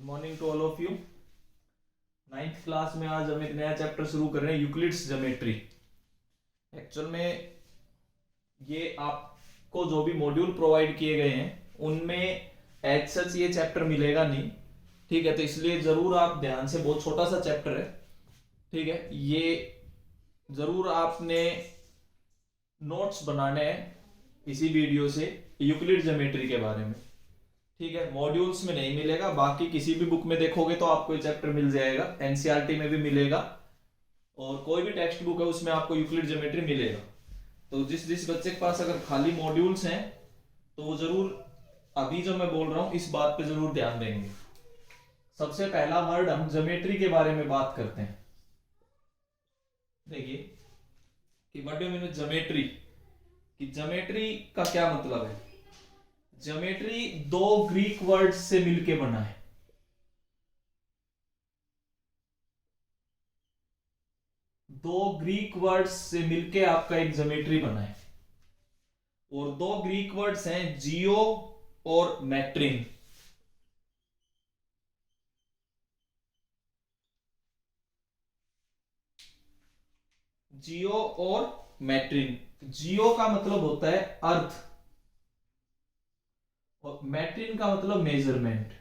Morning to all of you. Ninth class में आज हम एक नया चैप्टर शुरू कर रहे हैं, यूक्लिड्स ज्योमेट्री। एक्चुअल में ये आपको जो भी मॉड्यूल प्रोवाइड किए गए हैं उनमें एज सच ये चैप्टर मिलेगा नहीं, ठीक है। तो इसलिए जरूर आप ध्यान से, बहुत छोटा सा चैप्टर है, ठीक है। ये जरूर आपने नोट्स बनाने हैं इसी वीडियो से यूक्लिड ज्योमेट्री के बारे में, ठीक है। मॉड्यूल्स में नहीं मिलेगा, बाकी किसी भी बुक में देखोगे तो आपको ये चैप्टर मिल जाएगा, एनसीईआरटी में भी मिलेगा और कोई भी टेक्स्ट बुक है उसमें आपको यूक्लिड ज्योमेट्री मिलेगा। तो जिस जिस बच्चे के पास अगर खाली मॉड्यूल्स हैं तो वो जरूर अभी जो मैं बोल रहा हूं इस बात पे जरूर ध्यान देंगे। सबसे पहला वर्ड हम ज्योमेट्री के बारे में बात करते हैं। देखिए कि what do you mean geometry, कि ज्योमेट्री का क्या मतलब है। ज्योमेट्री दो ग्रीक वर्ड्स से मिलके बना है। दो ग्रीक वर्ड्स से मिलके आपका एक ज्योमेट्री बना है और दो ग्रीक वर्ड्स हैं जियो और मैट्रिन। जियो और मैट्रिन। जियो का मतलब होता है अर्थ और मैट्रिन का मतलब मेजरमेंट।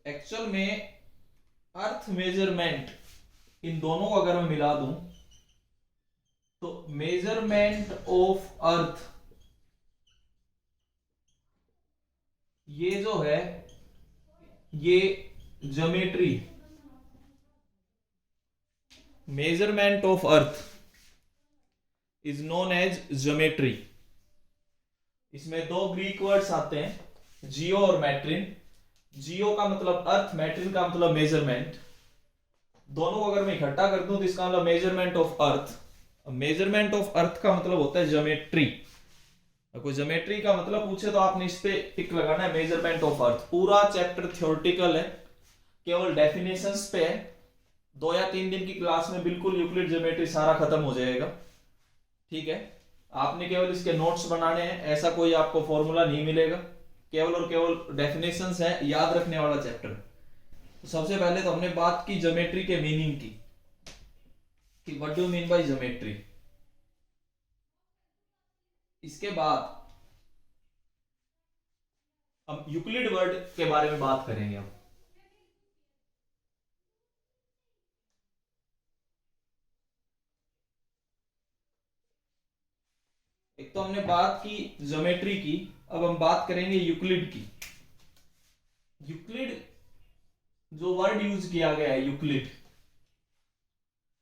एक्चुअल में अर्थ मेजरमेंट इन दोनों को अगर मैं मिला दूं तो मेजरमेंट ऑफ अर्थ ये जो है ये geometry. Measurement of earth is known as geometry. इसमें दो ग्रीक वर्ड्स आते हैं, जियो और मैट्रिन। जियो का मतलब अर्थ, मैट्रिन का मतलब मेजरमेंट। दोनों को अगर मैं इकट्ठा कर दूं तो इसका मतलब measurement of earth. Measurement of अर्थ का मतलब होता है ज्योमेट्री। कोई ज्योमेट्री का मतलब पूछे तो आपने इस पे टिक लगाना है, मेजरमेंट ऑफ अर्थ। पूरा चैप्टर थ्योरेटिकल है, केवल डेफिनेशंस पे है। 2 या 3 दिन की क्लास में बिल्कुल यूक्लिड ज्योमेट्री सारा खत्म हो जाएगा, ठीक है। आपने केवल इसके नोट्स बनाने हैं, ऐसा कोई आपको फॉर्मूला नहीं मिलेगा, केवल और केवल डेफिनेशंस है, याद रखने वाला चैप्टर। तो सबसे पहले तो हमने बात की ज्योमेट्री के मीनिंग की, कि what do you mean by geometry. इसके बाद हम यूक्लिड वर्ड के बारे में बात करेंगे। अब एक तो हमने बात की ज्योमेट्री की, अब हम बात करेंगे यूक्लिड की। यूक्लिड जो वर्ड यूज किया गया है यूक्लिड,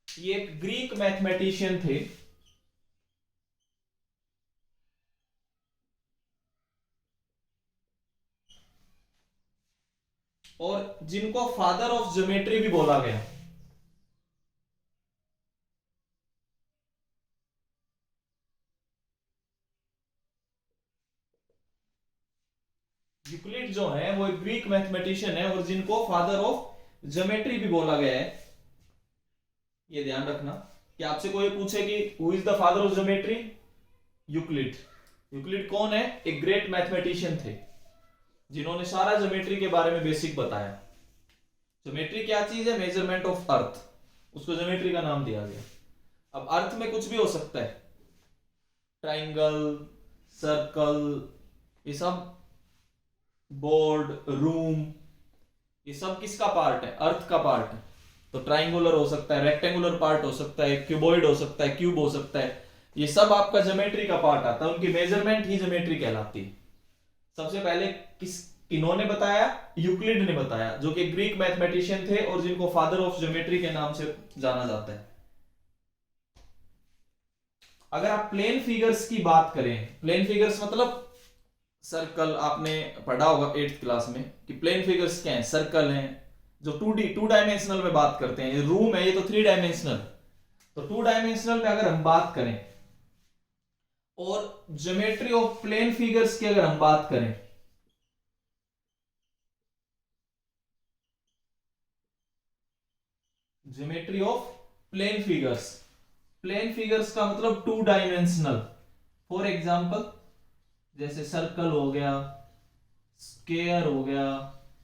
ये एक ग्रीक मैथमेटिशियन थे। और जिनको फादर ऑफ ज्योमेट्री भी बोला गया। यूक्लिड जो है वो एक ग्रीक मैथमेटिशियन है और जिनको फादर ऑफ ज्योमेट्री भी बोला गया है। ये ध्यान रखना कि आपसे कोई पूछे कि who is the father of geometry, Euclid. Euclid कौन है? एक ग्रेट मैथमेटिशियन थे जिन्होंने सारा ज्योमेट्री के बारे में बेसिक बताया। ज्योमेट्री क्या चीज है? मेजरमेंट ऑफ अर्थ, उसको ज्योमेट्री का नाम दिया गया। अब अर्थ में कुछ भी हो सकता है, ट्राइंगल, सर्कल, ये सब, बोर्ड, रूम, ये सब किसका पार्ट है? अर्थ का पार्ट है। तो ट्राइंगुलर हो सकता है, रेक्टेंगुलर पार्ट हो सकता है, क्यूबॉइड हो सकता है, क्यूब हो सकता है, ये सब आपका ज्योमेट्री का पार्ट आता है। उनकी मेजरमेंट ही ज्योमेट्री कहलाती है। सबसे पहले किन्होंने बताया? यूक्लिड ने बताया, जो कि ग्रीक मैथमेटिशियन थे और जिनको फादर ऑफ ज्योमेट्री के नाम से जाना जाता है। अगर आप प्लेन फिगर्स की बात करें, प्लेन फिगर्स मतलब सर्कल, आपने पढ़ा होगा 8th क्लास में कि प्लेन फिगर्स क्या है? सर्कल हैं जो 2D, 2 डायमेंशनल में बात करते हैं। ये रूम है, ये तो 3 डायमेंशनल। तो 2 डायमेंशनल में अगर हम बात करें और ज्योमेट्री ऑफ प्लेन फिगर्स की अगर हम बात करें, geometry of plane figures, plane figures का मतलब 2 डायमेंशनल। फॉर एग्जाम्पल जैसे सर्कल हो गया, स्क्वायर हो गया,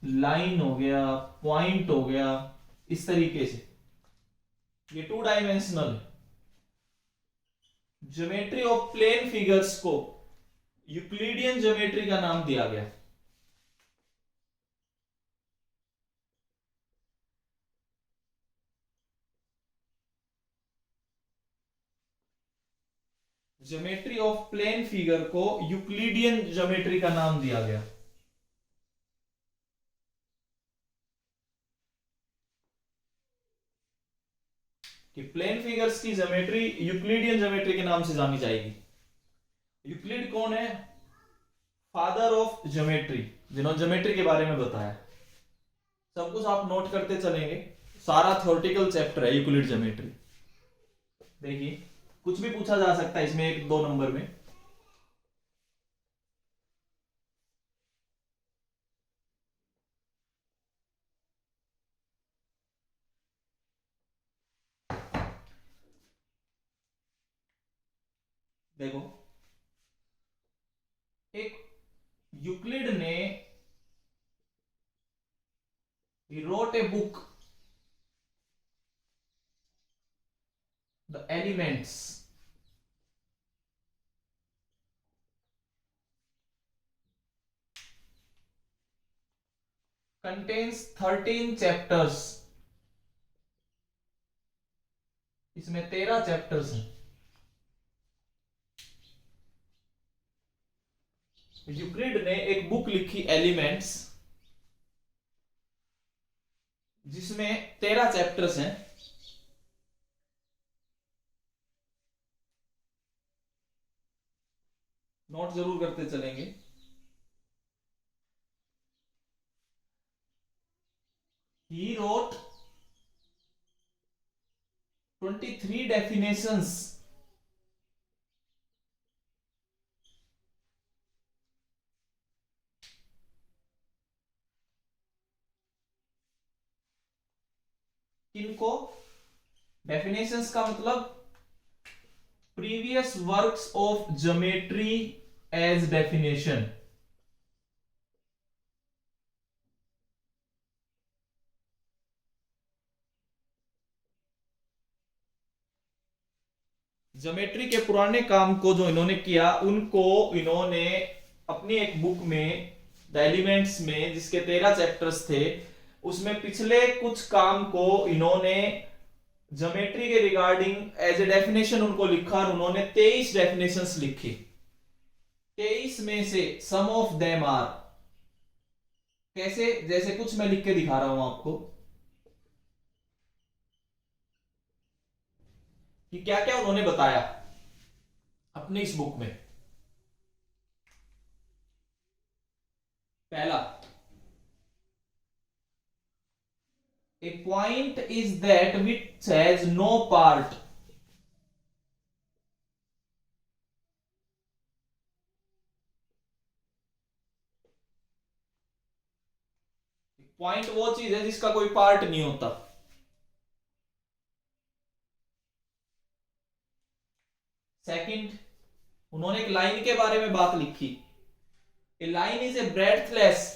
लाइन हो गया, पॉइंट हो गया, इस तरीके से ये 2 डायमेंशनल है। ज्योमेट्री ऑफ प्लेन फिगर्स को यूक्लिडियन ज्योमेट्री का नाम दिया गया। ज्योमेट्री ऑफ प्लेन फिगर को यूक्लिडियन ज्योमेट्री का नाम दिया गया। कि प्लेन फिगर्स की ज्योमेट्री यूक्लिडियन ज्योमेट्री के नाम से जानी जाएगी। यूक्लिड कौन है? फादर ऑफ ज्योमेट्री, जिन्होंने ज्योमेट्री के बारे में बताया। सब कुछ आप नोट करते चलेंगे, सारा थ्योरेटिकल चैप्टर है यूक्लिड ज्योमेट्री। देखिए कुछ भी पूछा जा सकता है इसमें 1-2 नंबर में। देखो एक यूक्लिड ने he wrote a book, the elements, contains 13 chapters, इसमें 13 चैप्टर्स हैं। यूक्लिड ने एक बुक लिखी एलिमेंट्स, जिसमें 13 चैप्टर्स हैं। नोट जरूर करते चलेंगे। He wrote 23 definitions किनको? डेफिनेशंस का मतलब previous works of geometry as definition. Geometry के पुराने काम को जो इन्होंने किया, उनको इन्होंने अपनी एक बुक में द एलिमेंट्स में, जिसके 13 चैप्टर्स थे, उसमें पिछले कुछ काम को इन्होंने ज्योमेट्री के रिगार्डिंग एज ए डेफिनेशन उनको लिखा, और उन्होंने 23 डेफिनेशंस लिखी। 23 में से सम ऑफ देम आर, कैसे? जैसे कुछ मैं लिख के दिखा रहा हूं आपको कि क्या क्या उन्होंने बताया अपनी इस बुक में। पहला, a point is that which has no part, point वो चीज है जिसका कोई पार्ट नहीं होता। सेकंड, उन्होंने एक लाइन के बारे में बात लिखी। ए लाइन इज ए ब्रेडथलेस,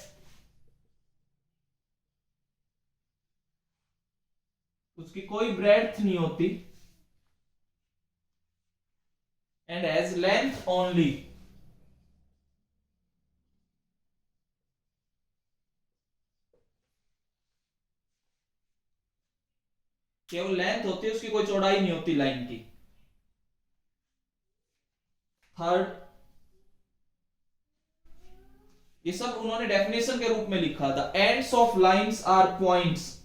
उसकी कोई ब्रेड्थ नहीं होती, एंड हैज लेंथ ओनली, केवल लेंथ होती है, उसकी कोई चौड़ाई नहीं होती लाइन की। थर्ड, ये सब उन्होंने डेफिनेशन के रूप में लिखा था। Ends of lines are points.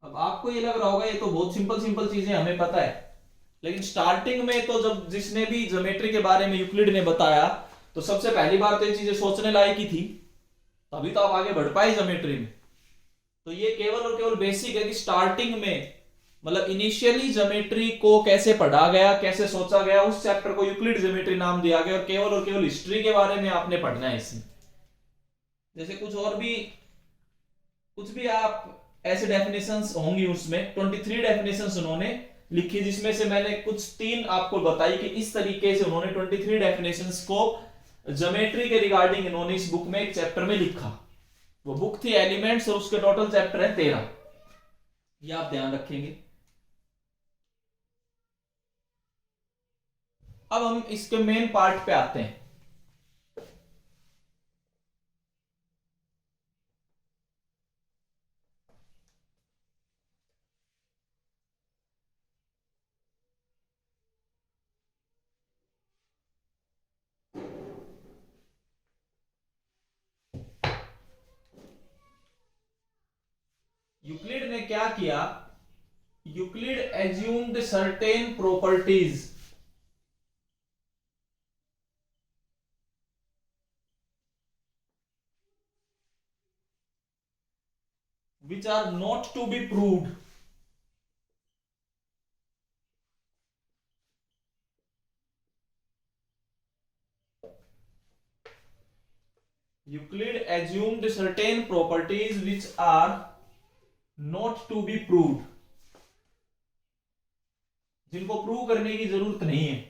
अब आपको ये लग रहा होगा ये तो बहुत सिंपल सिंपल चीजें हमें पता है, लेकिन स्टार्टिंग में तो जब जिसने भी ज्योमेट्री के बारे में यूक्लिड ने बताया, तो सबसे पहली बार तो ये चीजें सोचने लायक ही थी, तभी तो आप आगे बढ़ पाए ज्योमेट्री में। तो ये केवल और केवल बेसिक है कि स्टार्टिंग में, मतलब इनिशियली ज्योमेट्री को कैसे पढ़ा गया, कैसे सोचा गया, उस चैप्टर को यूक्लिड ज्योमेट्री नाम दिया गया। और केवल हिस्ट्री के बारे में आपने पढ़ना है इसमें। जैसे कुछ भी आप ऐसे डेफिनेशंस होंगी, उसमें 23 डेफिनेशंस उन्होंने लिखी, जिसमें से मैंने कुछ 3 आपको बताई कि इस तरीके से उन्होंने 23 डेफिनेशंस को ज्योमेट्री के रिगार्डिंग इन्होंने इस बुक में एक चैप्टर में लिखा। वो बुक थी एलिमेंट्स और उसके टोटल चैप्टर है 13। ये आप ध्यान रखेंगे। अब हम इसके मेन पार्ट पे आते हैं। यूक्लिड ने क्या किया? Euclid assumed certain properties which are not to be proved. Euclid assumed certain properties which are not to be proved, जिनको प्रूव करने की जरूरत नहीं है।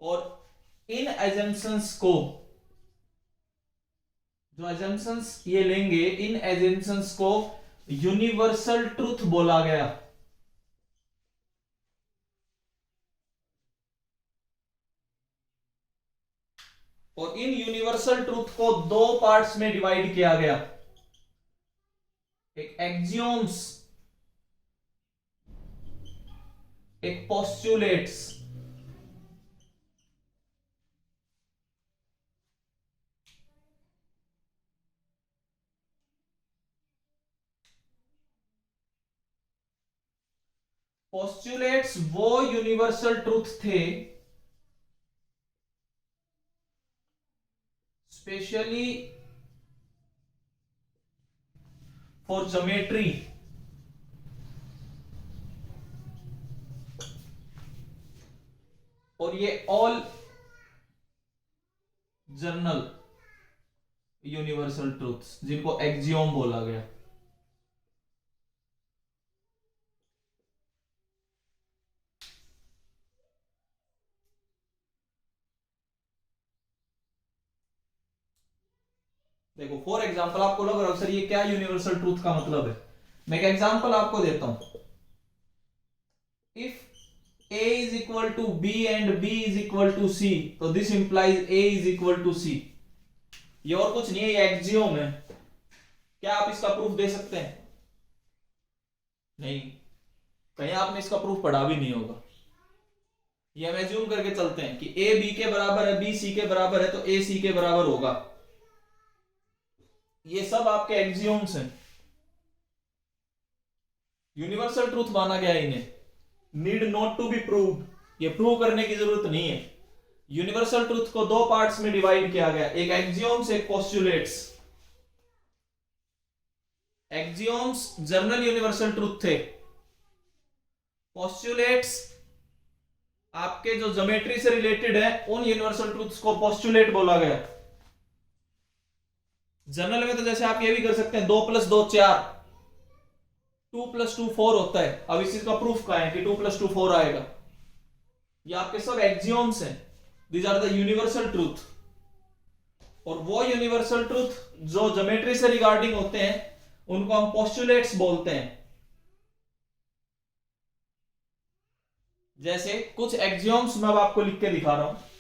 और इन एजम्पशंस को, जो एजम्पशंस ये लेंगे, इन एजम्पशंस को यूनिवर्सल ट्रूथ बोला गया। और इन यूनिवर्सल ट्रूथ को 2 पार्ट्स में डिवाइड किया गया, एक एक्सियोम्स, एक पोस्टुलेट्स। पोस्टुलेट्स वो यूनिवर्सल ट्रूथ थे स्पेशली फॉर ज्योमेट्री, और ये ऑल जनरल यूनिवर्सल ट्रूथ्स, जिनको एक्सियोम बोला गया। देखो फॉर एग्जांपल, आपको लग रहा है सर ये क्या यूनिवर्सल ट्रूथ का मतलब है। मैं एक एग्जांपल आपको देता हूं। If a is equal to b and b is equal to c, तो this implies a is equal to c। ये और कुछ नहीं है, ये एक्सियोम है। क्या आप इसका प्रूफ दे सकते हैं? नहीं, कहीं आपने इसका प्रूफ पढ़ा भी नहीं होगा। ये हम एज्यूम करके चलते हैं कि a b के बराबर है, b c के बराबर है, तो a c के बराबर होगा। ये सब आपके एक्सियोम्स हैं, यूनिवर्सल ट्रूथ माना गया इन्हें। Need not to be proved, ये प्रूव करने की जरूरत नहीं है। यूनिवर्सल ट्रूथ को 2 पार्ट्स में डिवाइड किया गया, एक एक्सियोम्स, एक पोस्टुलेट्स। एक्सियोम्स जनरल यूनिवर्सल ट्रूथ थे, पोस्टुलेट्स आपके जो ज्योमेट्री से रिलेटेड है, उन यूनिवर्सल ट्रूथ्स को पोस्टुलेट बोला गया। जनरल में तो जैसे आप ये भी कर सकते हैं, 2 + 2 4, 2 + 2 4 होता है। अब इस चीज का प्रूफ क्या है कि 2 + 2 4 आएगा? ये आपके सब एक्सियोम्स हैं, these are the universal truth. और वो यूनिवर्सल ट्रूथ जो ज्योमेट्री से रिगार्डिंग होते हैं, उनको हम पोस्टुलेट्स बोलते हैं। जैसे कुछ एक्सियोम्स मैं अब आपको लिख के दिखा रहा हूं।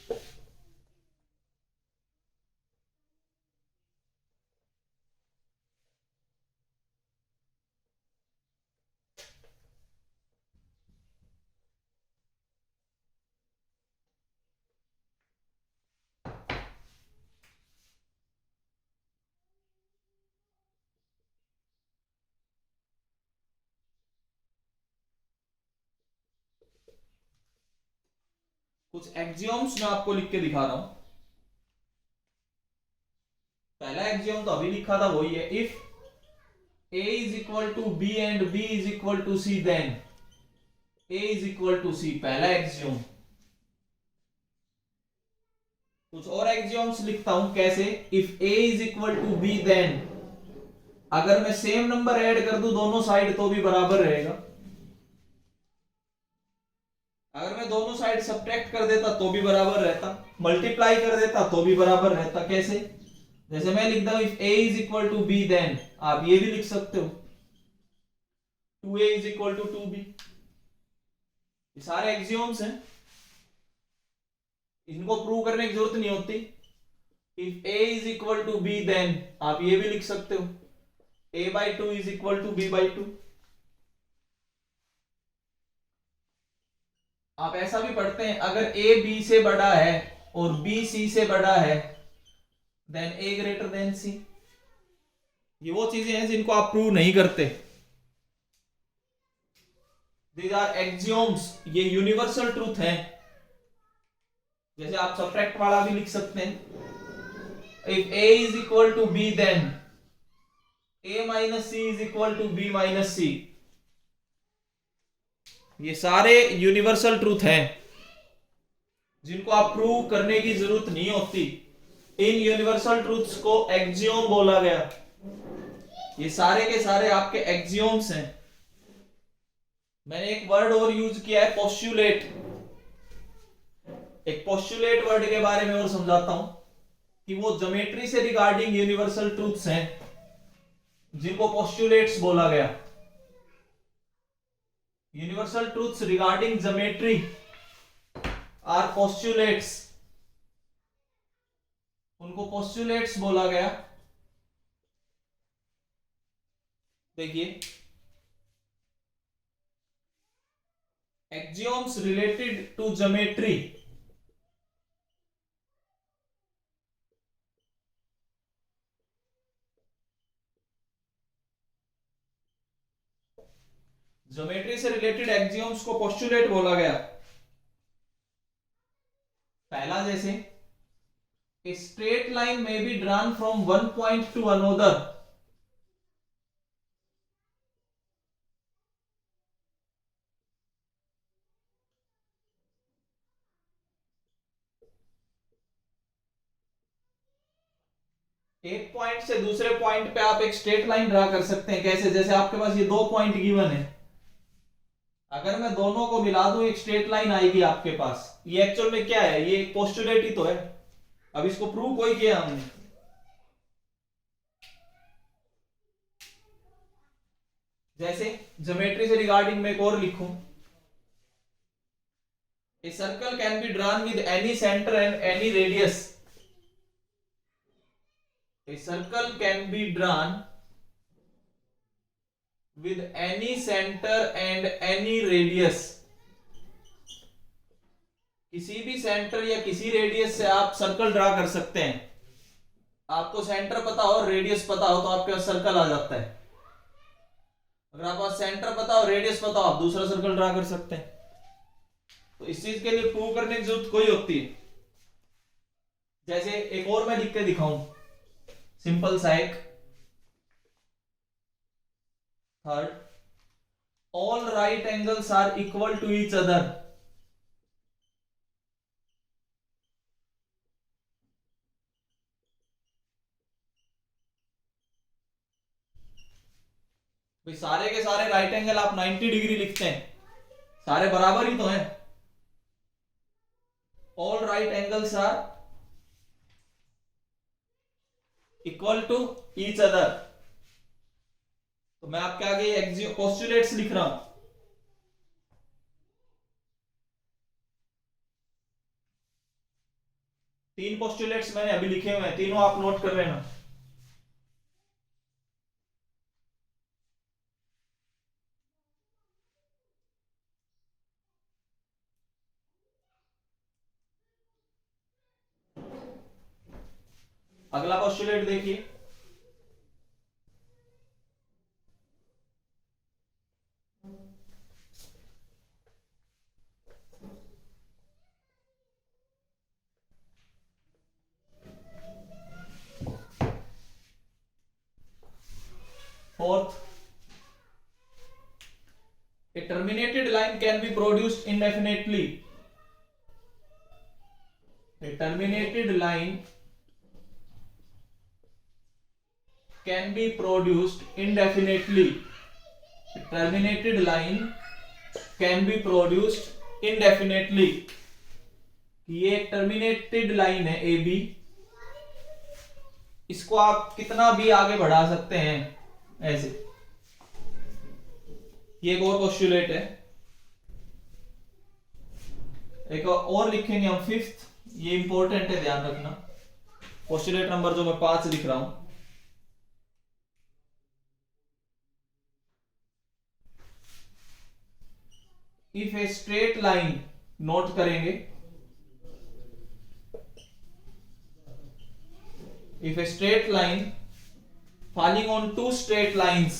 कुछ एक्सियोम्स मैं आपको लिख के दिखा रहा हूं। पहला एक्सियोम तो अभी लिखा था, वही है, if a is equal to b and b is equal to c, then a is equal to c, पहला एक्सियोम। कुछ और एक्सियोम्स लिखता हूं, कैसे? If a is equal to b, then अगर मैं सेम नंबर ऐड कर दूं दोनों साइड तो भी बराबर रहेगा, अगर मैं दोनों साइड सब्ट्रैक्ट कर देता तो भी बराबर रहता, मल्टीप्लाई कर देता तो भी बराबर रहता। कैसे? जैसे मैं लिखता हूं if a is equal to B, then आप ये भी लिख सकते हो 2a is equal to 2b। ये सारे एक्सियोम्स हैं, इनको प्रूव करने की जरूरत नहीं होती। If a is equal to b, then आप ये भी लिख सकते हो a/2 is equal to b/2। आप ऐसा भी पढ़ते हैं अगर a b से बड़ा है और b c से बड़ा है then a greater than c। ये वो चीजें हैं जिनको आप प्रूव नहीं करते। दीज आर एक्सियोम्स, ये यूनिवर्सल ट्रूथ है। जैसे आप सब्ट्रैक्ट वाला भी लिख सकते हैं if a is equal to b, then a minus c is equal to b minus c। ये सारे यूनिवर्सल ट्रूथ हैं जिनको आप प्रूव करने की जरूरत नहीं होती। इन यूनिवर्सल ट्रूथ्स को एक्सियोम बोला गया। ये सारे के सारे आपके एक्सियोम्स हैं। मैंने एक वर्ड और यूज किया है पोस्टुलेट। एक पोस्टुलेट वर्ड के बारे में और समझाता हूं कि वो ज्योमेट्री से रिगार्डिंग यूनिवर्सल ट्रूथ्स हैं जिनको पोस्टुलेट्स बोला गया। Universal truths regarding geometry are postulates, उनको पोस्टुलेट्स बोला गया। देखिए axioms related to geometry. Geometry से रिलेटेड एक्सियोम्स को पोस्टुलेट बोला गया। पहला, जैसे a straight line may be drawn from one point to another. एक पॉइंट से दूसरे पॉइंट पे आप एक स्ट्रेट लाइन ड्रा कर सकते हैं। कैसे? जैसे आपके पास ये दो पॉइंट गिवन है, अगर मैं दोनों को मिला दूं एक स्ट्रेट लाइन आएगी आपके पास। ये एक्चुअल में क्या है? ये एक पोस्टुलेट ही तो है। अब इसको प्रूव कोई किया हमने। जैसे ज्योमेट्री से रिगार्डिंग में एक और लिखूं, a circle can be drawn with any centre and any radius. A circle can be drawn with any center and any radius। किसी भी सेंटर या किसी रेडियस से आप सर्कल ड्रा कर सकते हैं। आपको सेंटर पता हो, रेडियस पता हो तो आपके पास सर्कल आ जाता है। अगर आपको सेंटर पता हो, रेडियस पता हो, आप दूसरा सर्कल ड्रा कर सकते हैं। तो इस चीज के लिए प्रूव करने की जरूरत कोई होती है। जैसे एक और मैं लिख के दिखाऊं, सिंपल सा एक third, all right angles are equal to each other। भाई सारे के सारे राइट एंगल आप 90 डिग्री लिखते हैं, सारे बराबर ही तो हैं। all right angles are equal to each other। तो मैं आपके आगे पोस्टुलेट्स लिख रहा हूं। तीन पोस्टुलेट्स मैंने अभी लिखे हुए हैं, तीनों आप नोट कर लेना। अगला पोस्टुलेट देखिए, fourth, a terminated line can be produced indefinitely। A terminated line can be produced indefinitely. Terminated line can be produced indefinitely. ये एक टर्मिनेटेड लाइन है ए बी, इसको आप कितना भी आगे बढ़ा सकते हैं ऐसे। ये एक और पोस्टुलेट है, एक और लिखेंगे हम फिफ्थ, ये इंपॉर्टेंट है, ध्यान रखना। पोस्टुलेट नंबर जो मैं 5 लिख रहा हूं, if a straight line, note करेंगे, if a straight line falling on two straight lines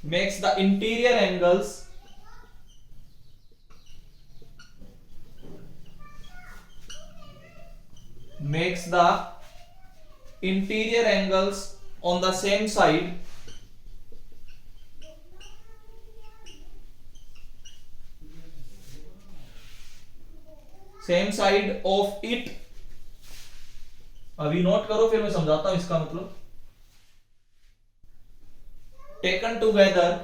makes the interior angles on the same side of it। अभी नोट करो, फिर मैं समझाता हूं इसका मतलब। Taken together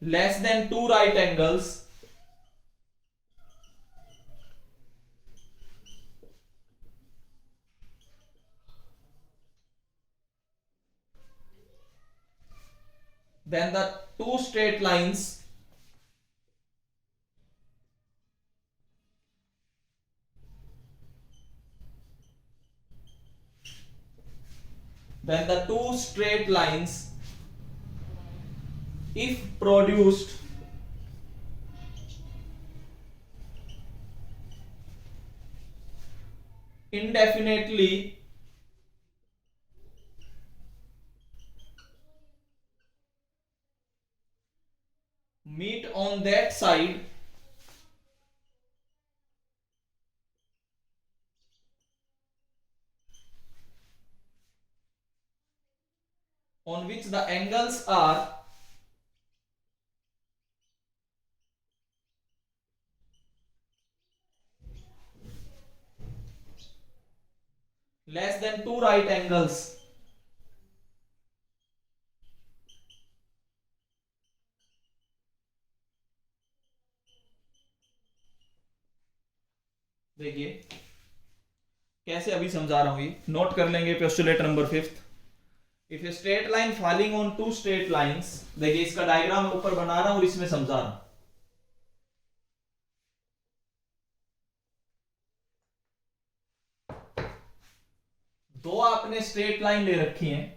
less than two right angles then the two straight lines if produced indefinitely meet on that side on which the angles are less than two right angles देखिए कैसे अभी समझा रहा हूं, ये नोट कर लेंगे। Postulate number 5, if a straight line falling on two straight lines, देखिए इसका डायग्राम ऊपर बना रहा हूं और इसमें समझा रहा हूं। दो आपने स्ट्रेट लाइन ले रखी हैं,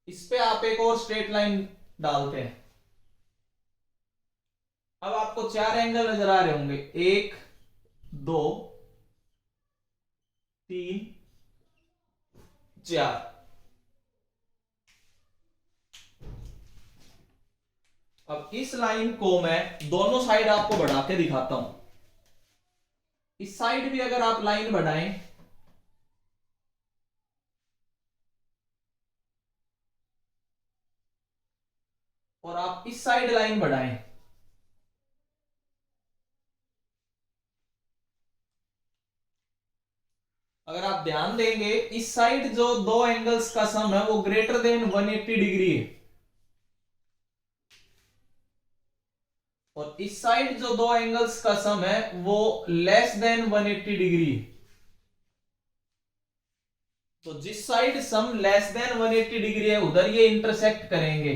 इस पे आप एक और स्ट्रेट लाइन डालते हैं। अब आपको 4 एंगल नजर आ रहे होंगे, 1 2 3 4। अब इस लाइन को मैं दोनों साइड आपको बढ़ा के दिखाता हूं। इस साइड भी अगर आप लाइन बढ़ाएं और आप इस साइड लाइन बढ़ाएं, अगर आप ध्यान देंगे इस साइड जो दो एंगल्स का सम है वो ग्रेटर देन 180 डिग्री है, और इस साइड जो दो एंगल्स का सम है वो लेस देन 180 डिग्री है। तो जिस side sum less than 180 degree है उधर ये इंटरसेक्ट करेंगे।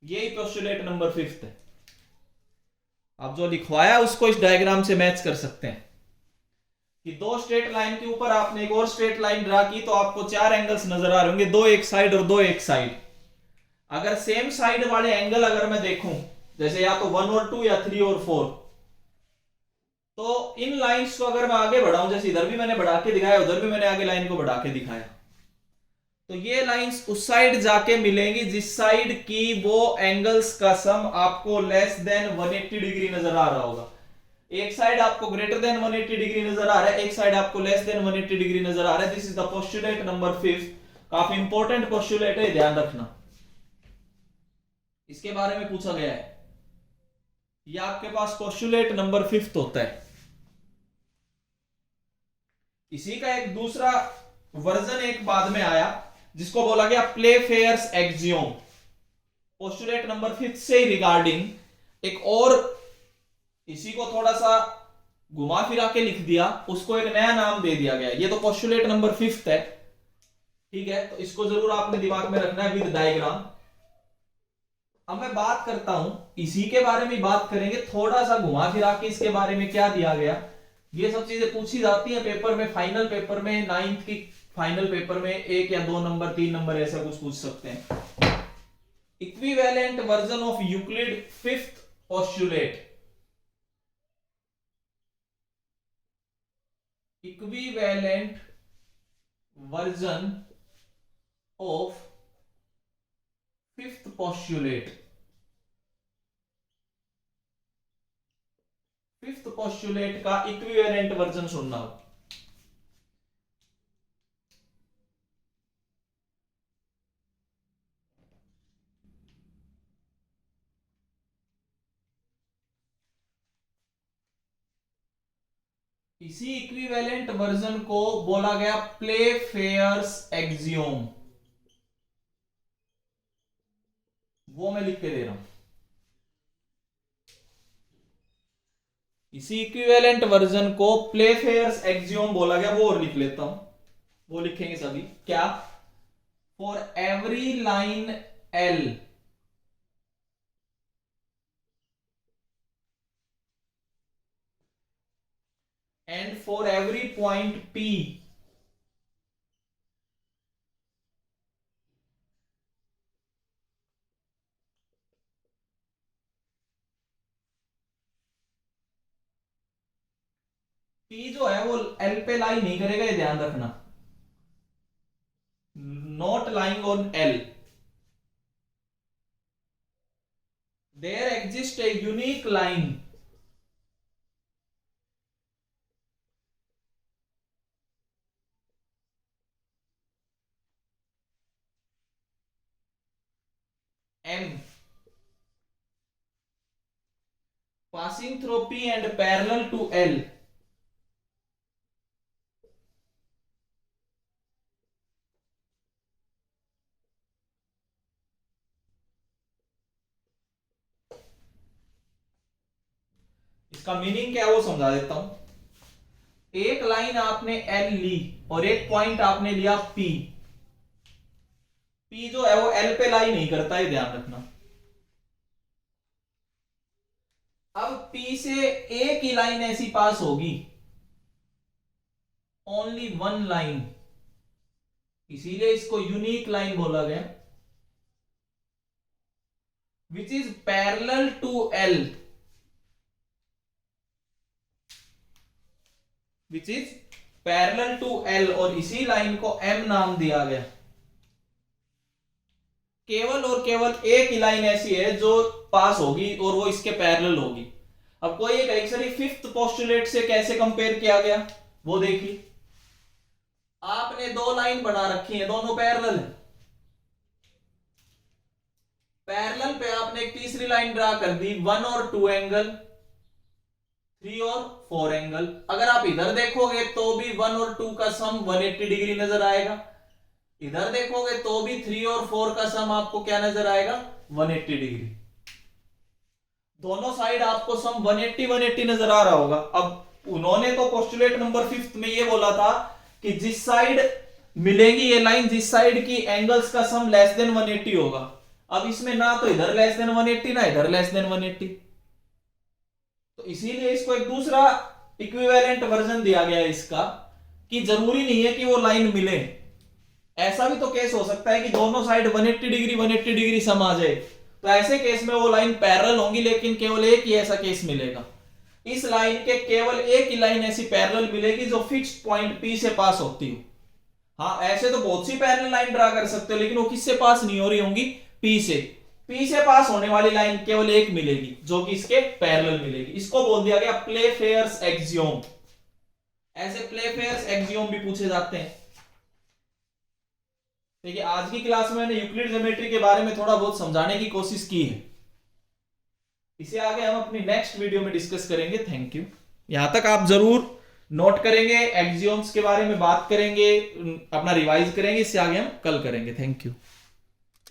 यही पोस्टुलेट नंबर 5 है। आप जो लिखवाया उसको इस डायग्राम से मैच कर सकते हैं कि दो स्ट्रेट लाइन के ऊपर आपने एक और स्ट्रेट लाइन ड्रा की तो आपको 4 एंगल्स नजर आ रहे होंगे, दो एक साइड और दो एक साइड। अगर सेम साइड वाले एंगल अगर मैं देखूं, जैसे या तो 1 और 2 या 3 और 4, तो इन लाइंस को अगर मैं आगे बढ़ाऊं, जैसे इधर भी मैंने बढ़ा के दिखाया, उधर भी मैंने आगे लाइन को बढ़ा के दिखाया, तो ये लाइंस उस साइड जाके मिलेंगी जिस साइड की वो एंगल्स का सम आपको लेस देन 180 डिग्री नजर आ रहा होगा। एक साइड आपको ग्रेटर देन 180 डिग्री नजर आ रहा है, एक साइड आपको लेस देन 180 डिग्री नजर आ रहा है। This is the postulate number 5। काफी इंपॉर्टेंट पोस्टुलेट है, ध्यान रखना, इसके बारे में पूछा गया है। ये आपके पास पोस्टुलेट नंबर 5 होता है। इसी का एक दूसरा वर्जन एक बाद में आया जिसको बोला गया प्लेफेयर्स एक्सियोम। पोस्टुलेट नंबर 5 से रिगार्डिंग एक और इसी को थोड़ा सा घुमा फिरा के लिख दिया, उसको एक नया नाम दे दिया गया। ये तो पोस्टुलेट नंबर 5 है, ठीक है, तो इसको जरूर आपने दिमाग में रखना है विद डायग्राम। अब मैं बात करता हूं, इसी के बारे में बात करेंगे, थोड़ा सा घुमा फिरा के इसके बारे में क्या दिया गया। ये सब चीजें पूछी जाती है पेपर में, फाइनल पेपर में, 9th की फाइनल पेपर में 1 या 2 नंबर 3 नंबर ऐसा कुछ पूछ सकते हैं। Equivalent version of Euclid 5th postulate. Equivalent version of 5th postulate. 5th postulate का इक्विवेलेंट वर्जन सुनना। इसी इक्विवेलेंट वर्जन को बोला गया प्लेफेयर्स एक्सियोम। वो मैं लिख के दे रहा हूं। इसी इक्विवेलेंट वर्जन को प्लेफेयर्स एक्सियोम बोला गया, वो और लिख लेता हूं। वो लिखेंगे सभी क्या, for every line L and for every point P P जो है वो L पे लाई नहीं करेगा, ये ध्यान रखना, not lying on L। There exist a unique line M passing through P and parallel to L। इसका मीनिंग क्या है वो समझा देता हूं। एक लाइन आपने L ली और एक पॉइंट आपने लिया P। P जो है वो L पे लाई नहीं करता है, ध्यान रखना। अब P से एक ही लाइन ऐसी पास होगी, ओनली वन लाइन, इसीलिए इसको यूनिक लाइन बोला गया, which is parallel to L, which is parallel to L, और इसी लाइन को M नाम दिया गया। केवल और केवल एक ही लाइन ऐसी है जो पास होगी और वो इसके पैरेलल होगी। अब कोई एक एक्चुअली 5th पोस्टुलेट से कैसे कंपेयर किया गया वो देखिए। आपने 2 लाइन बना रखी है, दोनों पैरेलल है। पैरेलल पे आपने एक तीसरी लाइन ड्रा कर दी, 1 और 2 एंगल, 3 और 4 एंगल। अगर आप इधर देखोगे तो भी 1 और 2 का सम 180 डिग्री नजर आएगा, इधर देखोगे तो भी 3 और 4 का सम आपको क्या नजर आएगा, 180 डिग्री। दोनों साइड आपको सम 180 नजर आ रहा होगा। अब उन्होंने तो पोस्टुलेट नंबर 5 में ये बोला था कि जिस साइड मिलेंगी ये लाइन, जिस साइड की एंगल्स का सम लेस देन 180 होगा। अब इसमें ना तो इधर लेस देन 180 ना इधर लेस देन 180, तो इसीलिए इसको एक दूसरा इक्विवेलेंट वर्जन दिया गया है इसका, कि जरूरी नहीं है कि वो लाइन मिले। ऐसा भी तो केस हो सकता है कि दोनों साइड 180 डिग्री सम आ जाए, तो ऐसे केस में वो लाइन पैरेलल होंगी, लेकिन केवल एक ही ऐसा केस मिलेगा। इस लाइन के केवल एक ही लाइन ऐसी पैरेलल मिलेगी जो फिक्स्ड पॉइंट P से पास होती हो। हाँ, ऐसे तो बहुत सी पैरेलल लाइन ड्रा कर सकते हो, लेकिन वो किससे पास नहीं हो रही होंगी? पी से। पी से पास होने वाली लाइन केवल एक मिलेगी, जो कि इसके पैरेलल मिलेगी। इसको बोल दिया गया प्लेफेयर्स एक्सियोम। ऐसे प्लेफेयर्स एक्सियोम भी पूछे जाते हैं। देखिए, आज की क्लास में मैंने यूक्लिड ज्योमेट्री के बारे में थोड़ा बहुत समझाने की कोशिश की है। इसे आगे हम अपनी नेक्स्ट वीडियो में डिस्कस करेंगे। Thank you. यहां तक आप जरूर नोट करेंगे, एक्सियोम्स के बारे में बात करेंगे, अपना रिवाइज करेंगे। इससे आगे हम कल करेंगे। Thank you.